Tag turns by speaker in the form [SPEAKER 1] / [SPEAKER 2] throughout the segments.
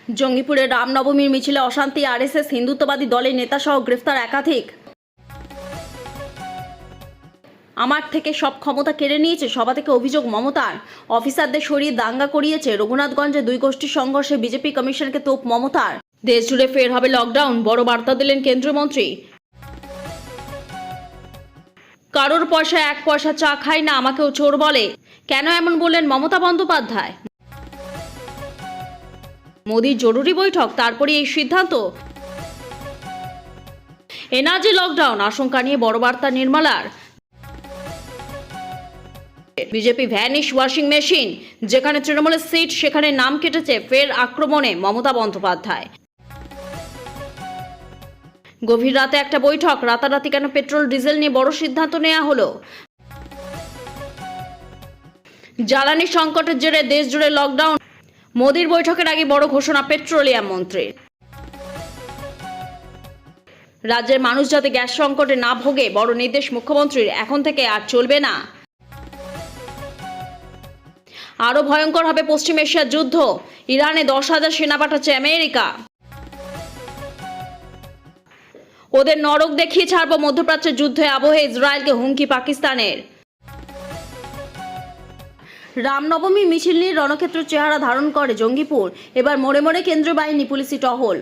[SPEAKER 1] জঙ্গিপুরে রামনবমীর মিছিলে অশান্তি, আরএসএস হিন্দুত্ববাদী দলের নেতাসহ গ্রেফতার একাধিক। আমার থেকে সব ক্ষমতা কেড়ে নিয়েছে, সভা থেকে অভিযোগ মমতার। অফিসারদের সরিয়ে দাঙ্গা করিয়েছে। রঘুনাথগঞ্জে দুই গোষ্ঠীর সংঘর্ষে বিজেপি কমিশনকে তোপ মমতার। দেশ জুড়ে ফের হবে লকডাউন, বড় বার্তা দিলেন কেন্দ্রীয় মন্ত্রী। কারোর পয়সা এক পয়সা চা খাই না, আমাকেও চোর বলে, কেন এমন বললেন মমতা বন্দ্যোপাধ্যায়? মোদির জরুরি বৈঠক, তারপরে এই সিদ্ধান্ত। এনআরজি লকডাউন আশঙ্কা নিয়ে বড় বার্তা নির্মলার। বিজেপি ভ্যানিশ ওয়াশিং মেশিন, যেখানে তৃণমূলের সিট সেখানে নাম কেটেছে, ফের আক্রমণে মমতা বন্দ্যোপাধ্যায়। গভীর রাতে একটা বৈঠক, রাতারাতি কেন পেট্রোল ডিজেল নিয়ে বড় সিদ্ধান্ত নেওয়া হলো? জ্বালানি সংকটের জেরে দেশ জুড়ে লকডাউন, মোদির বৈঠকের আগে বড় ঘোষণা পেট্রোলিয়াম মন্ত্রীর। রাজ্যের মানুষ যাতে গ্যাস সংকটে না ভোগে, বড় নির্দেশ মুখ্যমন্ত্রীর, এখন থেকে আর চলবে না। আরো ভয়ঙ্কর হবে পশ্চিম এশিয়ার যুদ্ধ, ইরানে 10,000 সেনা পাঠাচ্ছে আমেরিকা। ওদের নরক দেখিয়ে ছাড়বো, মধ্যপ্রাচ্যের যুদ্ধে আবহে ইসরায়েলকে হুমকি পাকিস্তানের। রামনবমী মিছিল নিয়ে রণক্ষেত্র চেহারা ধারণ করে জঙ্গিপুর, এবার মোড়ে মোড়ে কেন্দ্রীয় বাহিনী, পুলিশি টহল।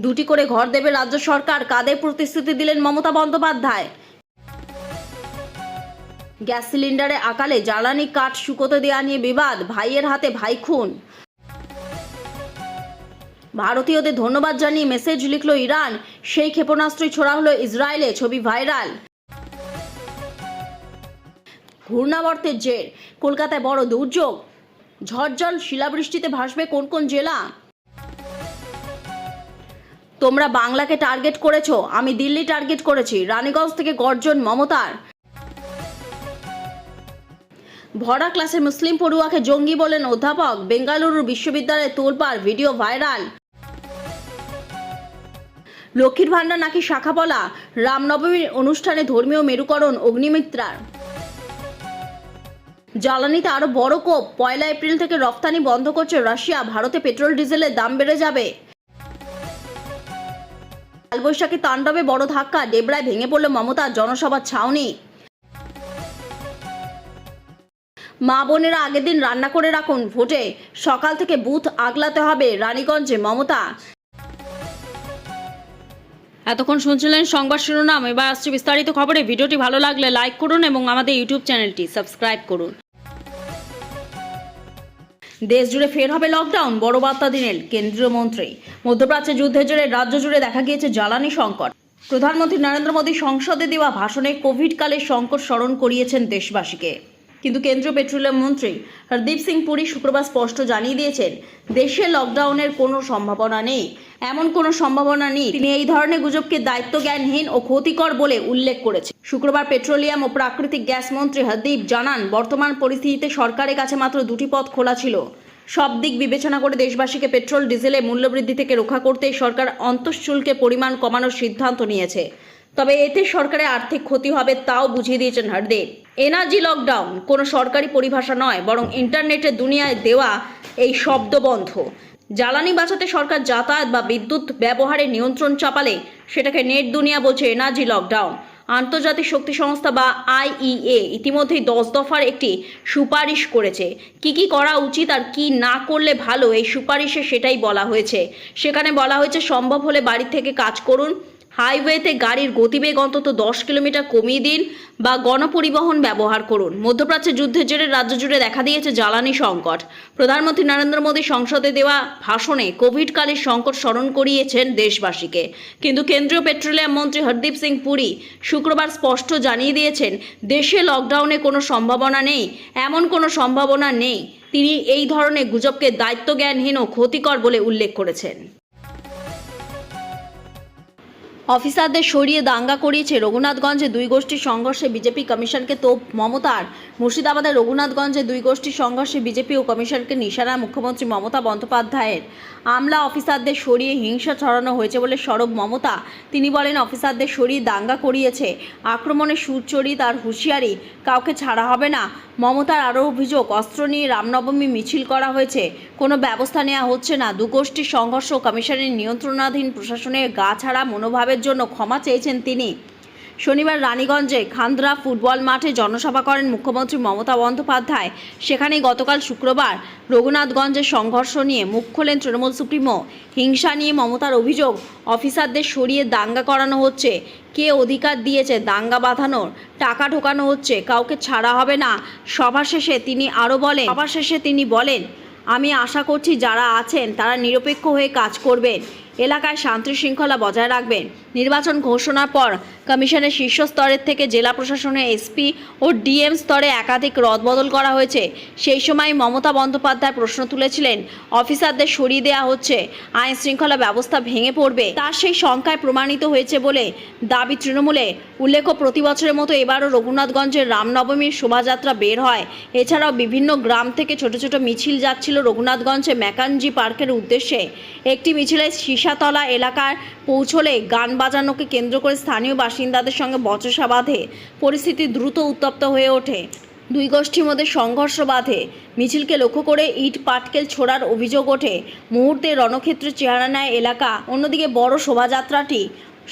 [SPEAKER 1] দুটি করে ঘর দেবে রাজ্য সরকার, কাদের প্রতিশ্রুতি দিলেন মমতা বন্দ্যোপাধ্যায়। গ্যাস সিলিন্ডারে আকালে জ্বালানি কাঠ শুকোতে দেওয়া নিয়ে বিবাদ, ভাইয়ের হাতে ভাই খুন। ভারতীয়দের ধন্যবাদ জানিয়ে মেসেজ লিখল ইরান, সেই ক্ষেপণাস্ত্রই ছোড়া হলো ইসরায়েলে, ছবি ভাইরাল। ঘূর্ণাবর্তের জের, কলকাতায় বড় দুর্যোগ, ঝড়জল শিলাবৃষ্টিতে ভাসবে কোন কোন জেলা? তোমরা বাংলাকে টার্গেট করেছো, আমি দিল্লি টার্গেট করেছি, রানীগঞ্জ থেকে গর্জন মমতার। ভরা ক্লাসে মুসলিম পড়ুয়াকে জঙ্গি বলেন অধ্যাপক, বেঙ্গালুরু বিশ্ববিদ্যালয়ে তোলপাড়, ভিডিও ভাইরাল। লক্ষ্মীর ভান্ডার নাকি শাখা পলা, রামনবমীর অনুষ্ঠানে ধর্মীয় মেরুকরণ অগ্নিমিত্রার। জ্বালানিতে আরো বড় কোপ, 1 এপ্রিল থেকে রফতানি বন্ধ করছে রাশিয়া, ভারতে পেট্রোল ডিজেলের দাম বেড়ে যাবে। কালবৈশাখী তাণ্ডবে বড় ধাক্কা, ডেবরায় ভেঙে পড়ল মমতার জনসভার ছাউনি। মা বোনেরা আগের দিন রান্না করে রাখুন, ভোটে সকাল থেকে বুথ আগলাতে হবে, রানীগঞ্জে মমতা। এতক্ষণ শুনছিলেন সংবাদ শিরোনাম, এবার আসছে বিস্তারিত খবরে। ভিডিওটি ভালো লাগলে লাইক করুন এবং আমাদের ইউটিউব চ্যানেলটি সাবস্ক্রাইব করুন। দেশ জুড়ে ফের হবে লকডাউন, বড় বার্তা দিলেন কেন্দ্রীয় মন্ত্রী। মধ্যপ্রাচ্যের যুদ্ধের জেরে রাজ্য জুড়ে দেখা গিয়েছে জ্বালানি সংকট। প্রধানমন্ত্রী নরেন্দ্র মোদী সংসদে দেওয়া ভাষণে কোভিড কালের সংকট স্মরণ করিয়েছেন দেশবাসীকে। কিন্তু কেন্দ্রীয় পেট্রোলিয়াম মন্ত্রী হরদীপ সিং পুরী শুক্রবার স্পষ্ট জানিয়ে দিয়েছেন, দেশে লকডাউনের কোনো সম্ভাবনা নেই, এমন কোনো সম্ভাবনা নেই। তিনি এই ধরনের গুজবকে দায়িত্বজ্ঞানহীন ও ক্ষতিকর বলে উল্লেখ করেছেন। শুক্রবার পেট্রোলিয়াম ও প্রাকৃতিক গ্যাস মন্ত্রী হরদীপ জানান, বর্তমান পরিস্থিতিতে সরকারের কাছে মাত্র দুটি পথ খোলা ছিল। সব দিক বিবেচনা করে দেশবাসীকে পেট্রোল ডিজেলের মূল্যবৃদ্ধি থেকে রক্ষা করতে সরকার অন্তঃশুল্কের পরিমাণ কমানোর সিদ্ধান্ত নিয়েছে। তবে এতে সরকারের আর্থিক ক্ষতি হবে, তাও বুঝিয়ে দিয়েছেন হরদীপ। এনআরজি লকডাউন কোনো সরকারি পরিভাষা নয়, বরং ইন্টারনেটের দুনিয়ায় দেওয়া এই শব্দবন্ধ। জ্বালানি বাঁচাতে সরকার যাতায়াত বা বিদ্যুৎ ব্যবহারে নিয়ন্ত্রণ চাপালে সেটাকে নেট দুনিয়া বলছে এনআরজি লকডাউন। আন্তর্জাতিক শক্তি সংস্থা বা আইইএ ইতিমধ্যেই 10 দফার একটি সুপারিশ করেছে। কি করা উচিত আর কি না করলে ভালো, এই সুপারিশে সেটাই বলা হয়েছে। সেখানে বলা হয়েছে, সম্ভব হলে বাড়ি থেকে কাজ করুন, হাইওয়েতে গাড়ির গতিবেগ অন্তত 10 কিলোমিটার কমিয়ে দিন বা গণপরিবহন ব্যবহার করুন। মধ্যপ্রাচ্যের যুদ্ধের জেরে রাজ্য জুড়ে দেখা দিয়েছে জ্বালানি সংকট। প্রধানমন্ত্রী নরেন্দ্র মোদী সংসদে দেওয়া ভাষণে কোভিডকালের সংকট স্মরণ করিয়েছেন দেশবাসীকে। কিন্তু কেন্দ্রীয় পেট্রোলিয়াম মন্ত্রী হরদীপ সিং পুরী শুক্রবার স্পষ্ট জানিয়ে দিয়েছেন, দেশে লকডাউনের কোনো সম্ভাবনা নেই, এমন কোনো সম্ভাবনা নেই। তিনি এই ধরনের গুজবকে দায়িত্বজ্ঞানহীন ও ক্ষতিকর বলে উল্লেখ করেছেন। অফিসারদের সরিয়ে দাঙ্গা করিয়েছে রঘুনাথগঞ্জে দুই গোষ্ঠীর সংঘর্ষে বিজেপি কমিশনকে তোপ মমতার। মুর্শিদাবাদের রঘুনাথগঞ্জে দুই গোষ্ঠীর সংঘর্ষে বিজেপি ও কমিশনকে নিশানা মুখ্যমন্ত্রী মমতা বন্দ্যোপাধ্যায়ের। আমলা অফিসারদের সরিয়ে হিংসা ছড়ানো হয়েছে বলে সরব মমতা। তিনি বলেন, অফিসারদের সরিয়ে দাঙ্গা করিয়েছে, আক্রমণের সুর চড়িয়ে তার হুঁশিয়ারি, কাউকে ছাড়া হবে না। মমতার আরও অভিযোগ, অস্ত্র নিয়ে রামনবমী মিছিল করা হয়েছে, কোনো ব্যবস্থা নেওয়া হচ্ছে না। দুগোষ্ঠীর সংঘর্ষ কমিশনের নিয়ন্ত্রণাধীন প্রশাসনের গা ছাড়া মনোভাবের জন্য ক্ষমা চেয়েছেন তিনি। শনিবার রানীগঞ্জে খান্দ্রা ফুটবল মাঠে জনসভা করেন মুখ্যমন্ত্রী মমতা বন্দ্যোপাধ্যায়। সেখানেই গতকাল শুক্রবার রঘুনাথগঞ্জের সংঘর্ষ নিয়ে মুখ খোলেন তৃণমূল সুপ্রিমো। হিংসা নিয়ে মমতার অভিযোগ, অফিসারদের সরিয়ে দাঙ্গা করানো হচ্ছে। কে অধিকার দিয়েছে দাঙ্গা বাঁধানোর? টাকা ঢোকানো হচ্ছে, কাউকে ছাড়া হবে না। সভা শেষে তিনি বলেন, আমি আশা করছি যারা আছেন তারা নিরপেক্ষ হয়ে কাজ করবেন, এলাকায় শান্তি শৃঙ্খলা বজায় রাখবেন। নির্বাচন ঘোষণার পর কমিশনের শীর্ষ স্তরের থেকে জেলা প্রশাসনের এসপি ও ডিএম স্তরে একাধিক রদবদল করা হয়েছে। সেই সময় মমতা বন্দ্যোপাধ্যায় প্রশ্ন তুলেছিলেন, অফিসারদের সরিয়ে দেওয়া হচ্ছে, আইন শৃঙ্খলা ব্যবস্থা ভেঙে পড়বে। তার সেই শঙ্কায় প্রমাণিত হয়েছে বলে দাবি তৃণমূলে। উল্লেখ্য, প্রতি বছরের মতো এবারও রঘুনাথগঞ্জের রামনবমীর শোভাযাত্রা বের হয়। এছাড়াও বিভিন্ন গ্রাম থেকে ছোট ছোট মিছিল যাচ্ছিল রঘুনাথগঞ্জে ম্যাকানজি পার্কের উদ্দেশ্যে। একটি মিছিলে সীসাতলা এলাকায় পৌঁছলে গান বাজানোকে কেন্দ্র করে স্থানীয় বাসিন্দাদের সঙ্গে বচসা বাঁধে। পরিস্থিতি দ্রুত উত্তপ্ত হয়ে ওঠে, দুই গোষ্ঠীর মধ্যে সংঘর্ষ বাধে। মিছিলকে লক্ষ্য করে ইট পাটকেল ছোড়ার অভিযোগ ওঠে। মুহূর্তে রণক্ষেত্রের চেহারা নেয় এলাকা। অন্যদিকে বড় শোভাযাত্রাটি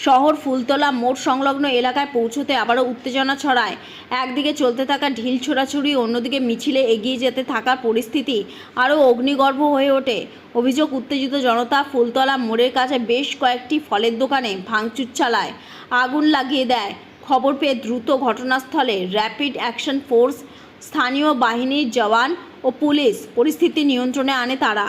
[SPEAKER 1] শহর ফুলতলা মোড় সংলগ্ন এলাকায় পৌঁছতে আবারও উত্তেজনা ছড়ায়। একদিকে চলতে থাকা ঢিল ছোড়াছুড়ি, অন্যদিকে মিছিলে এগিয়ে যেতে থাকার পরিস্থিতি আরও অগ্নিগর্ভ হয়ে ওঠে। অভিযোগ, উত্তেজিত জনতা ফুলতলা মোড়ের কাছে বেশ কয়েকটি ফলের দোকানে ভাঙচুর চালায়, আগুন লাগিয়ে দেয়। খবর পেয়ে দ্রুত ঘটনাস্থলে র্যাপিড অ্যাকশন ফোর্স, স্থানীয় বাহিনীর জওয়ান ও পুলিশ পরিস্থিতি নিয়ন্ত্রণে আনে তারা।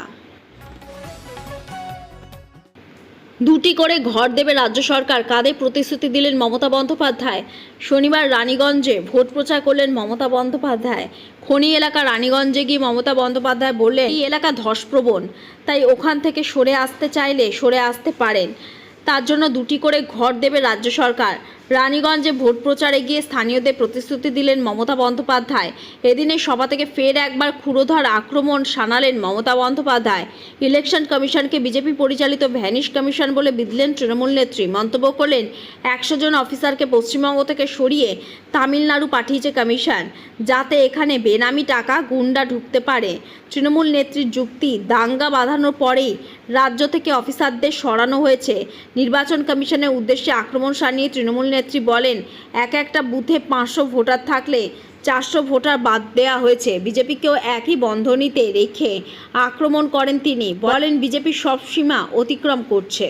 [SPEAKER 1] দুটি করে ঘর দেবে রাজ্য সরকার, কাঁধে প্রতিশ্রুতি দিলেন মমতা বন্দ্যোপাধ্যায়। শনিবার রানীগঞ্জে ভোট প্রচার করলেন মমতা বন্দ্যোপাধ্যায়। খনি এলাকা রানীগঞ্জে গিয়ে মমতা বন্দ্যোপাধ্যায় বললেন, এই এলাকা ধসপ্রবণ, তাই ওখান থেকে সরে আসতে চাইলে সরে আসতে পারেন। তার জন্য দুটি করে ঘর দেবে রাজ্য সরকার। রানীগঞ্জে ভোট প্রচারে গিয়ে স্থানীয়দের প্রতিশ্রুতি দিলেন মমতা বন্দ্যোপাধ্যায়। এদিনের সভা থেকে ফের একবার ক্ষুরোধার আক্রমণ শানালেন মমতা বন্দ্যোপাধ্যায়। ইলেকশন কমিশনকে বিজেপি পরিচালিত ভ্যানিশ কমিশন বলে বিধলেন তৃণমূল নেত্রী। মন্তব্য করলেন, 100 জন অফিসারকে পশ্চিমবঙ্গ থেকে সরিয়ে তামিলনাড়ু পাঠিয়েছে কমিশন, যাতে এখানে বেনামি টাকা গুন্ডা ঢুকতে পারে। তৃণমূল নেত্রীর যুক্তি, দাঙ্গা বাঁধানোর পরেই রাজ্য থেকে অফিসারদের সরানো হয়েছে। নির্বাচন কমিশনের উদ্দেশ্যে আক্রমণ শানিয়ে তৃণমূল নেত্রী বলেন, একটা বুথে 500 ভোটার থাকলে 400 ভোটার বাদ দেওয়া হয়েছে। বিজেপিকেও একই বন্ধনীতে রেখে আক্রমণ করেন তিনি। বলেন, বিজেপি সব সীমা অতিক্রম করছে।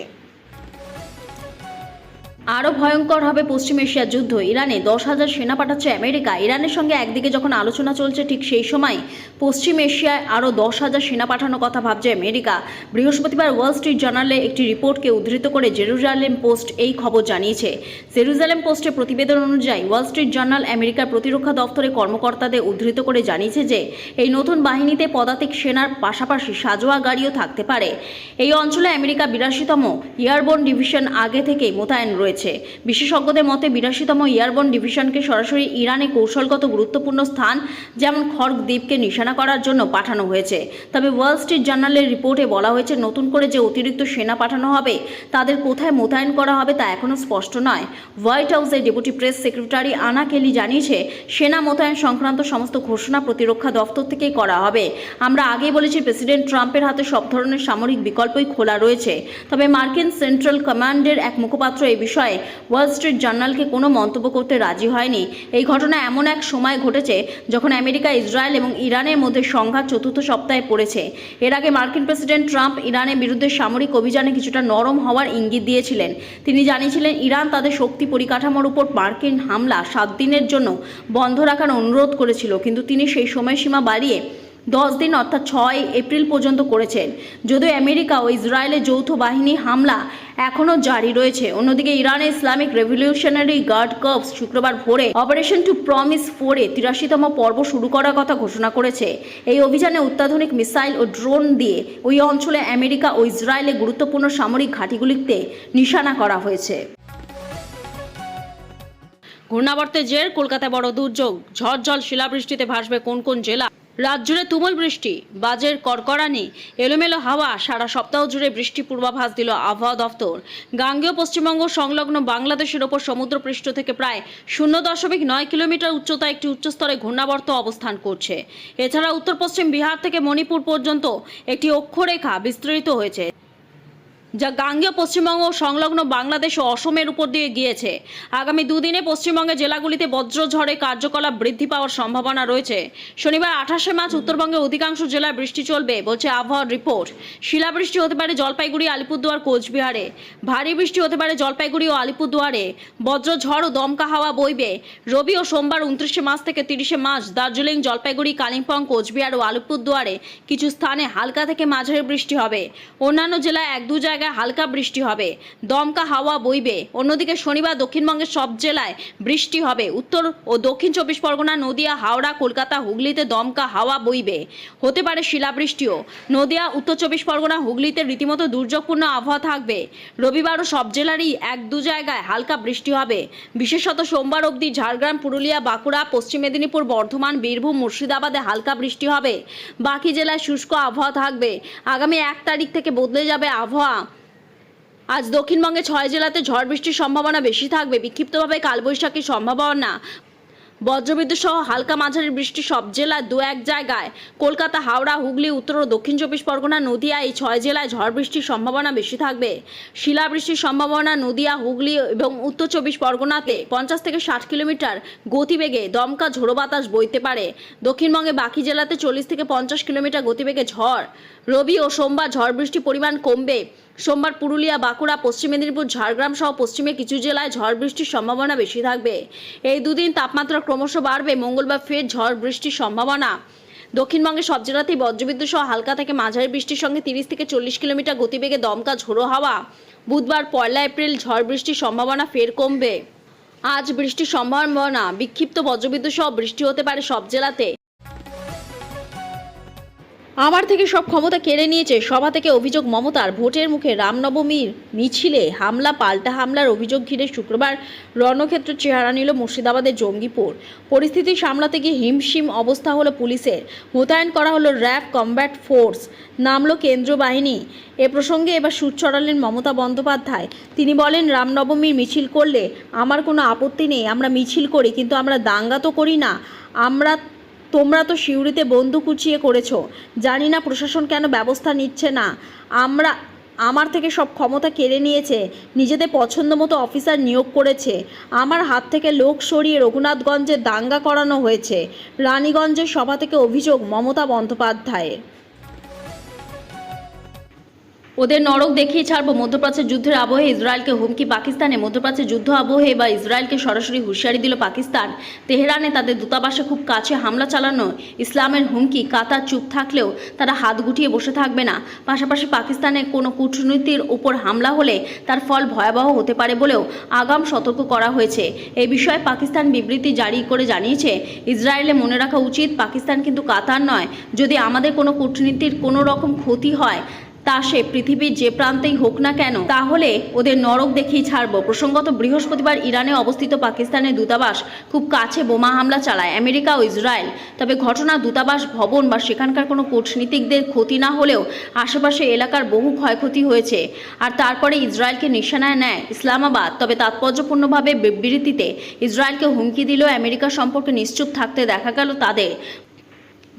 [SPEAKER 1] আরও ভয়ঙ্কর হবে পশ্চিম এশিয়ার যুদ্ধ। ইরানে 10,000 সেনা পাঠাচ্ছে আমেরিকা। ইরানের সঙ্গে একদিকে যখন আলোচনা চলছে, ঠিক সেই সময় পশ্চিম এশিয়ায় আরও 10,000 সেনা পাঠানোর কথা ভাবছে আমেরিকা। বৃহস্পতিবার ওয়াল স্ট্রিট জার্নালে একটি রিপোর্টকে উদ্ধৃত করে জেরুজালেম পোস্ট এই খবর জানিয়েছে। জেরুজালেম পোস্টের প্রতিবেদন অনুযায়ী ওয়াল স্ট্রিট জার্নাল আমেরিকার প্রতিরক্ষা দপ্তরের কর্মকর্তাদের উদ্ধৃত করে জানিয়েছে যে এই নতুন বাহিনীতে পদাতিক সেনার পাশাপাশি সাজোয়া গাড়িও থাকতে পারে। এই অঞ্চলে আমেরিকা 82তম এয়ারবোর্ন ডিভিশন আগে থেকেই মোতায়েন রয়েছে। বিশেষজ্ঞদের মতে 82তম এয়ারবোর্ন ডিভিশনকে সরাসরি ইরানে কৌশলগত গুরুত্বপূর্ণ স্থান যেমন খর্গ দ্বীপকে নিশানা করার জন্য পাঠানো হয়েছে। তবে ওয়াল স্ট্রিট জার্নালের রিপোর্টে বলা হয়েছে, নতুন করে যে অতিরিক্ত সেনা পাঠানো হবে তাদের কোথায় মোতায়েন করা হবে তা এখনও স্পষ্ট নয়। হোয়াইট হাউসের ডেপুটি প্রেস সেক্রেটারি আনা কেলি জানিয়েছে, সেনা মোতায়েন সংক্রান্ত সমস্ত ঘোষণা প্রতিরক্ষা দপ্তর থেকেই করা হবে। আমরা আগেই বলেছি, প্রেসিডেন্ট ট্রাম্পের হাতে সব ধরনের সামরিক বিকল্পই খোলা রয়েছে। তবে মার্কিন সেন্ট্রাল কমান্ডের এক মুখপাত্র এই বিষয়ে ওয়াল স্ট্রিট জার্নালকে কোনো মন্তব্য করতে রাজি হয়নি। এই ঘটনা এমন এক সময় ঘটেছে যখন আমেরিকা, ইসরায়েল এবং ইরানের মধ্যে সংঘাত চতুর্থ সপ্তাহে পড়েছে। এর আগে মার্কিন প্রেসিডেন্ট ট্রাম্প ইরানের বিরুদ্ধে সামরিক অভিযানে কিছুটা নরম হওয়ার ইঙ্গিত দিয়েছিলেন। তিনি জানিয়েছিলেন, ইরান তাদের শক্তি পরিকাঠামোর উপর মার্কিন হামলা 7 দিনের জন্য বন্ধ রাখার অনুরোধ করেছিল, কিন্তু তিনি সেই সময়সীমা বাড়িয়ে 10 দিন অর্থাৎ 6 এপ্রিল পর্যন্ত করেছেন। যদিও আমেরিকা ও ইসরায়েলের যৌথ বাহিনী হামলা এখনও জারি রয়েছে। অন্যদিকে ইরানের ইসলামিক রেভলিউশনারি গার্ড কর্পস শুক্রবার ভোরে অপারেশন টু প্রমিস 4-এ 83তম পর্ব শুরু করার কথা ঘোষণা করেছে। এই অভিযানে অত্যাধুনিক মিসাইল ও ড্রোন দিয়ে ওই অঞ্চলে আমেরিকা ও ইসরায়েলের গুরুত্বপূর্ণ সামরিক ঘাঁটিগুলিতে নিশানা করা হয়েছে। ঘূর্ণাবর্তের জের কলকাতায় বড় দুর্যোগ, ঝড় জল শিলাবৃষ্টিতে ভাসবে কোন কোন জেলা। রাত জুড়ে তুমুল বৃষ্টি, বাজের কড়কড়ানি, এলোমেলো হাওয়া। সারা সপ্তাহ জুড়ে বৃষ্টি পূর্বাভাস দিল আবহাওয়া দফতর। গাঙ্গেয় পশ্চিমবঙ্গ সংলগ্ন বাংলাদেশের ওপর সমুদ্রপৃষ্ঠ থেকে প্রায় 0.9 কিলোমিটার উচ্চতায় একটি উচ্চস্তরে ঘূর্ণাবর্ত অবস্থান করছে। এছাড়া উত্তর পশ্চিম বিহার থেকে মণিপুর পর্যন্ত একটি অক্ষরেখা বিস্তৃত হয়েছে, যা গাঙ্গেয় পশ্চিমবঙ্গ সংলগ্ন বাংলাদেশ ও অসমের উপর দিয়ে গিয়েছে। আগামী দুদিনে পশ্চিমবঙ্গের জেলাগুলিতে বজ্রঝড়ে কার্যকলাপ বৃদ্ধি পাওয়ার সম্ভাবনা রয়েছে। শনিবার 28শে মার্চ উত্তরবঙ্গের অধিকাংশ জেলায় বৃষ্টি চলবে বলছে আবহাওয়ার রিপোর্ট। শিলাবৃষ্টি হতে পারে জলপাইগুড়ি, আলিপুরদুয়ার, কোচবিহারে। ভারী বৃষ্টি হতে পারে জলপাইগুড়ি ও আলিপুরদুয়ারে। বজ্রঝড় ও দমকা হাওয়া বইবে। রবি ও সোমবার 29শে মার্চ থেকে 30শে মার্চ দার্জিলিং, জলপাইগুড়ি, কালিম্পং, কোচবিহার ও আলিপুরদুয়ারে কিছু স্থানে হালকা থেকে মাঝারি বৃষ্টি হবে। অন্যান্য জেলায় 1-2 জায়গায় হালকা বৃষ্টি হবে, দমকা হাওয়া বইবে। অন্যদিকে শনিবার দক্ষিণবঙ্গের সব জেলায় বৃষ্টি হবে। উত্তর ও দক্ষিণ 24 পরগনা, নদিয়া, হাওড়া, কলকাতা, হুগলিতে দমকা হাওয়া বইবে। হতে পারে শিলাবৃষ্টিও। নদিয়া, উত্তর 24 পরগনা, হুগলিতে রীতিমতো দুর্যোগপূর্ণ আবহাওয়া থাকবে। রবিবারও সব জেলারই 1-2 জায়গায় হালকা বৃষ্টি হবে। বিশেষত সোমবার অবধি ঝাড়গ্রাম, পুরুলিয়া, বাঁকুড়া, পশ্চিম মেদিনীপুর, বর্ধমান, বীরভূম, মুর্শিদাবাদে হালকা বৃষ্টি হবে। বাকি জেলায় শুষ্ক আবহাওয়া থাকবে। আগামী 1 তারিখ থেকে বদলে যাবে আবহাওয়া। আজ দক্ষিণবঙ্গে 6 জেলাতে ঝড় বৃষ্টির সম্ভাবনা বেশি থাকবে। বিক্ষিপ্তভাবে কালবৈশাখীর সম্ভাবনা। বজ্রবিদ্যুৎ সহ হালকা মাঝারি বৃষ্টি সব জেলায় 2-1 জায়গায়। কলকাতা, হাওড়া, হুগলি, উত্তর ও দক্ষিণ 24 পরগনা, নদিয়া, এই 6 জেলায় ঝড় বৃষ্টির সম্ভাবনা বেশি থাকবে। শিলাবৃষ্টির সম্ভাবনা নদিয়া, হুগলি এবং উত্তর 24 পরগনাতে 50 থেকে 60 কিলোমিটার গতিবেগে দমকা ঝোড়ো বাতাস বইতে পারে। দক্ষিণবঙ্গে বাকি জেলাতে 40 থেকে 50 কিলোমিটার গতিবেগে ঝড়। রবি ও সোমবার ঝড় বৃষ্টির পরিমাণ কমবে। সোমবার পুরুলিয়া, বাঁকুড়া, পশ্চিম মেদিনীপুর, ঝাড়গ্রাম সহ পশ্চিমে কিছু জেলায় ঝড় বৃষ্টির সম্ভাবনা বেশি থাকবে। এই দুদিন তাপমাত্রা ক্রমশ বাড়বে। মঙ্গলবার ফের ঝড় বৃষ্টির সম্ভাবনা। দক্ষিণবঙ্গের সব জেলাতেই বজ্রবিদ্যুৎ সহ হালকা থেকে মাঝারি বৃষ্টির সঙ্গে 30 থেকে 40 কিলোমিটার গতিবেগে দমকা ঝোড়ো হাওয়া। বুধবার 1 এপ্রিল ঝড় বৃষ্টির সম্ভাবনা ফের কমবে। আজ বৃষ্টির সম্ভাবনা, বিক্ষিপ্ত বজ্রবিদ্যুৎ সহ বৃষ্টি হতে পারে সব জেলাতে। আমার থেকে সব ক্ষমতা কেড়ে নিয়েছে, সভা থেকে অভিযোগ মমতার। ভোটের মুখে রামনবমীর মিছিলে হামলা, পাল্টা হামলার অভিযোগ ঘিরে শুক্রবার রণক্ষেত্র চেহারা নিল মুর্শিদাবাদের জঙ্গিপুর। পরিস্থিতি সামলাতে গিয়ে হিমশিম অবস্থা হলো পুলিশের। মোতায়েন করা হলো র্যাব কমব্যাট ফোর্স, নামলো কেন্দ্রীয় বাহিনী। এ প্রসঙ্গে এবার সুর চড়ালেন মমতা বন্দ্যোপাধ্যায়। তিনি বলেন, রামনবমীর মিছিল করলে আমার কোনো আপত্তি নেই, আমরা মিছিল করি, কিন্তু আমরা দাঙ্গা তো করি না। তোমরা তো সিউড়িতে বন্দুক উঁচিয়ে করেছো, জানি না প্রশাসন কেন ব্যবস্থা নিচ্ছে না। আমার থেকে সব ক্ষমতা কেড়ে নিয়েছে, নিজেদের পছন্দ মতো অফিসার নিয়োগ করেছে। আমার হাত থেকে লোক সরিয়ে রঘুনাথগঞ্জে দাঙ্গা করানো হয়েছে। রানীগঞ্জের সভা থেকে অভিযোগ মমতা বন্দ্যোপাধ্যায়ের। ওদের নরক দেখিয়ে ছাড়বো। মধ্যপ্রাচ্যের যুদ্ধের আবহে ইসরায়েলকে হুমকি পাকিস্তানে। মধ্যপ্রাচ্যের যুদ্ধ আবহে বা ইসরায়েলকে সরাসরি হুঁশিয়ারি দিল পাকিস্তান। তেহরানে তাদের দূতাবাসে খুব কাছে হামলা চালানো ইসলামের হুমকি। কাতার চুপ থাকলেও তারা হাত গুটিয়ে বসে থাকবে না। পাশাপাশি পাকিস্তানে কোনো কূটনীতির ওপর হামলা হলে তার ফল ভয়াবহ হতে পারে বলেও আগাম সতর্ক করা হয়েছে। এই বিষয়ে পাকিস্তান বিবৃতি জারি করে জানিয়েছে, ইসরায়েলে মনে রাখা উচিত, পাকিস্তান কিন্তু কাতার নয়। যদি আমাদের কোনো কূটনীতির কোনো রকম ক্ষতি হয়, তা সে পৃথিবীর যে প্রান্তেই হোক না কেন, তাহলে ওদের নরক দেখিয়ে ছাড়বো। প্রসঙ্গত, বৃহস্পতিবার ইরানে অবস্থিত পাকিস্তানের দূতাবাস খুব কাছে বোমা হামলা চালায় আমেরিকা ও ইসরায়েল। তবে ঘটনা দূতাবাস ভবন বা সেখানকার কোনো কূটনীতিকদের ক্ষতি না হলেও আশেপাশে এলাকার বহু ক্ষয়ক্ষতি হয়েছে। আর তারপরে ইসরায়েলকে নিশানায় নেয় ইসলামাবাদ। তবে তাৎপর্যপূর্ণভাবে বিবৃতিতে ইসরায়েলকে হুমকি দিলেও আমেরিকা সম্পর্কে নিশ্চুপ থাকতে দেখা গেল তাদের।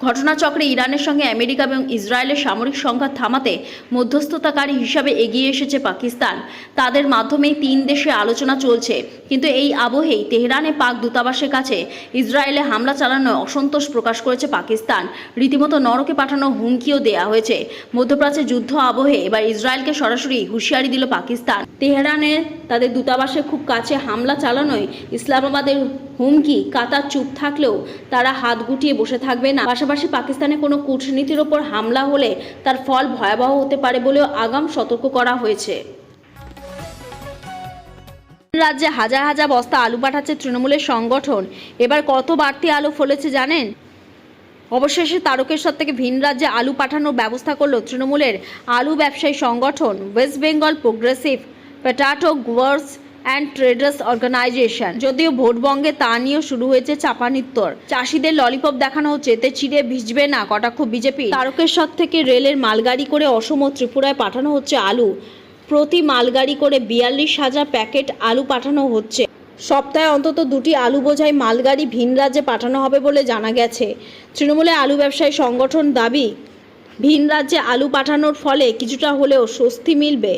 [SPEAKER 1] ঘটনাচক্রে ইরানের সঙ্গে আমেরিকা এবং ইসরায়েলের সামরিক সংঘাত থামাতে মধ্যস্থতাকারী হিসাবে এগিয়ে এসেছে পাকিস্তান। তাদের মাধ্যমেই 3 দেশে আলোচনা চলছে। কিন্তু এই আবহেই তেহরানে পাক দূতাবাসের কাছে ইসরায়েলে হামলা চালানোয় অসন্তোষ প্রকাশ করেছে পাকিস্তান। রীতিমতো নরকে পাঠানোর হুমকিও দেয়া হয়েছে। মধ্যপ্রাচ্যের যুদ্ধ আবহে এবার ইসরায়েলকে সরাসরি হুঁশিয়ারি দিল পাকিস্তান। তেহরানে তাদের দূতাবাসের খুব কাছে হামলা চালানোয় ইসলামাবাদের হুমকি। কাতার চুপ থাকলেও তারা হাত গুটিয়ে বসে থাকবে না। পাশাপাশি পাকিস্তানে কোনো কূটনীতির ওপর হামলা হলে তার ফল ভয়াবহ হতে পারে বলেও আগাম সতর্ক করা হয়েছে। রাজ্যে হাজার হাজার বস্তা আলু পাঠাচ্ছে তৃণমূলের সংগঠন। এবার কত বাড়তি আলু ফলেছে জানেন? অবশেষে তারকেশ্বর থেকে ভিন রাজ্যে আলু পাঠানোর ব্যবস্থা করল তৃণমূলের আলু ব্যবসায়ী সংগঠন West Bengal progressive potato growers and traders organisation. যদিও ভোটবঙ্গে তা নিয়েও শুরু হয়েছে চাপানিত্তর। চাষিদের ললিপপ দেখানো হচ্ছে, এতে চিড়ে ভিজবে না কটাক্ষ বিজেপি। তারকেশ্বর থেকে রেলের মালগাড়ি করে অসম ও ত্রিপুরায় পাঠানো হচ্ছে আলু। প্রতি মালগাড়ি করে 42,000 প্যাকেট আলু পাঠানো হচ্ছে। সপ্তাহে অন্তত 2টি আলু বোঝাই মালগাড়ি ভিন রাজ্যে পাঠানো হবে বলে জানা গেছে। তৃণমূলে আলু ব্যবসায়ী সংগঠন দাবি, ভিন রাজ্যে আলু পাঠানোর ফলে কিছুটা হলেও স্বস্তি মিলবে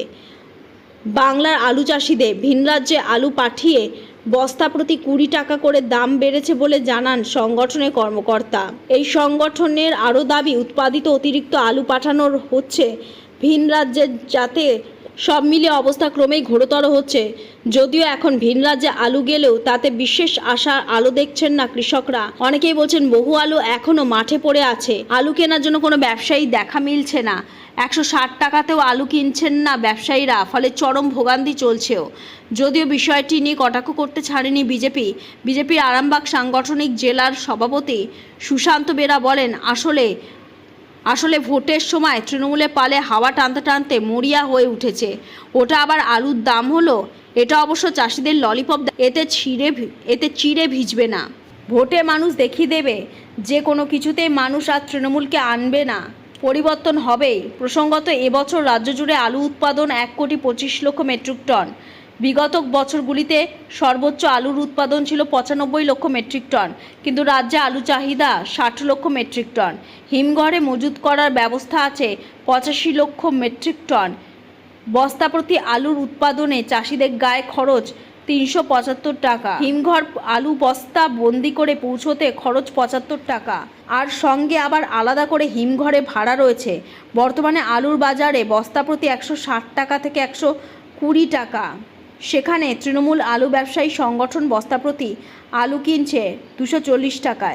[SPEAKER 1] বাংলার আলু চাষিদের। ভিন রাজ্যে আলু পাঠিয়ে বস্তা প্রতি 20 টাকা করে দাম বেড়েছে বলে জানান সংগঠনের কর্মকর্তা। এই সংগঠনের আরও দাবি, উৎপাদিত অতিরিক্ত আলু পাঠানোর হচ্ছে ভিন রাজ্যে, যাতে সব মিলিয়ে অবস্থা ক্রমেই ঘোরতর হচ্ছে। যদিও এখন ভিন রাজ্যে আলু গেলেও তাতে বিশেষ আশার আলো দেখছেন না কৃষকরা। অনেকেই বলছেন বহু আলু এখনও মাঠে পড়ে আছে। আলু কেনার জন্য কোনো ব্যবসায়ী দেখা মিলছে না। 160 টাকাতেও আলু কিনছেন না ব্যবসায়ীরা, ফলে চরম ভোগান্তি চলছেও। যদিও বিষয়টি নিয়ে কটাক্ষ করতে ছাড়েনি বিজেপির আরামবাগ সাংগঠনিক জেলার সভাপতি সুশান্ত বেরা বলেন, আসলে ভোটের সময় তৃণমূলের পালে হাওয়া টানতে টানতে মরিয়া হয়ে উঠেছে। ওটা আবার আলুর দাম হলো। এটা অবশ্য চাষিদের ললিপপ, এতে চিড়ে ভিজবে না। ভোটে মানুষ দেখিয়ে দেবে যে কোনো কিছুতেই মানুষ আর তৃণমূলকে আনবে না, পরিবর্তন হবেই। প্রসঙ্গত, এবছর রাজ্য জুড়ে আলু উৎপাদন 1,25,00,000 মেট্রিক টন। বিগত বছরগুলিতে সর্বোচ্চ আলুর উৎপাদন ছিল 95 লক্ষ মেট্রিক টন, কিন্তু রাজ্যে আলু চাহিদা 60 লক্ষ মেট্রিক টন। হিমঘরে মজুত করার ব্যবস্থা আছে 85 লক্ষ মেট্রিক টন। বস্তা প্রতি আলুর উৎপাদনে চাষিদের গায়ে খরচ 375 টাকা। হিমঘর আলু বস্তা বন্দি করে পৌঁছতে খরচ 75 টাকা, আর সঙ্গে আবার আলাদা করে হিমঘরে ভাড়া রয়েছে। বর্তমানে আলুর বাজারে বস্তা প্রতি 160 টাকা থেকে 120 টাকা। সেখানে তৃণমূল আলু ব্যবসায়ী সংগঠন বস্তা প্রতি আলু কিনছে 240 টাকায়।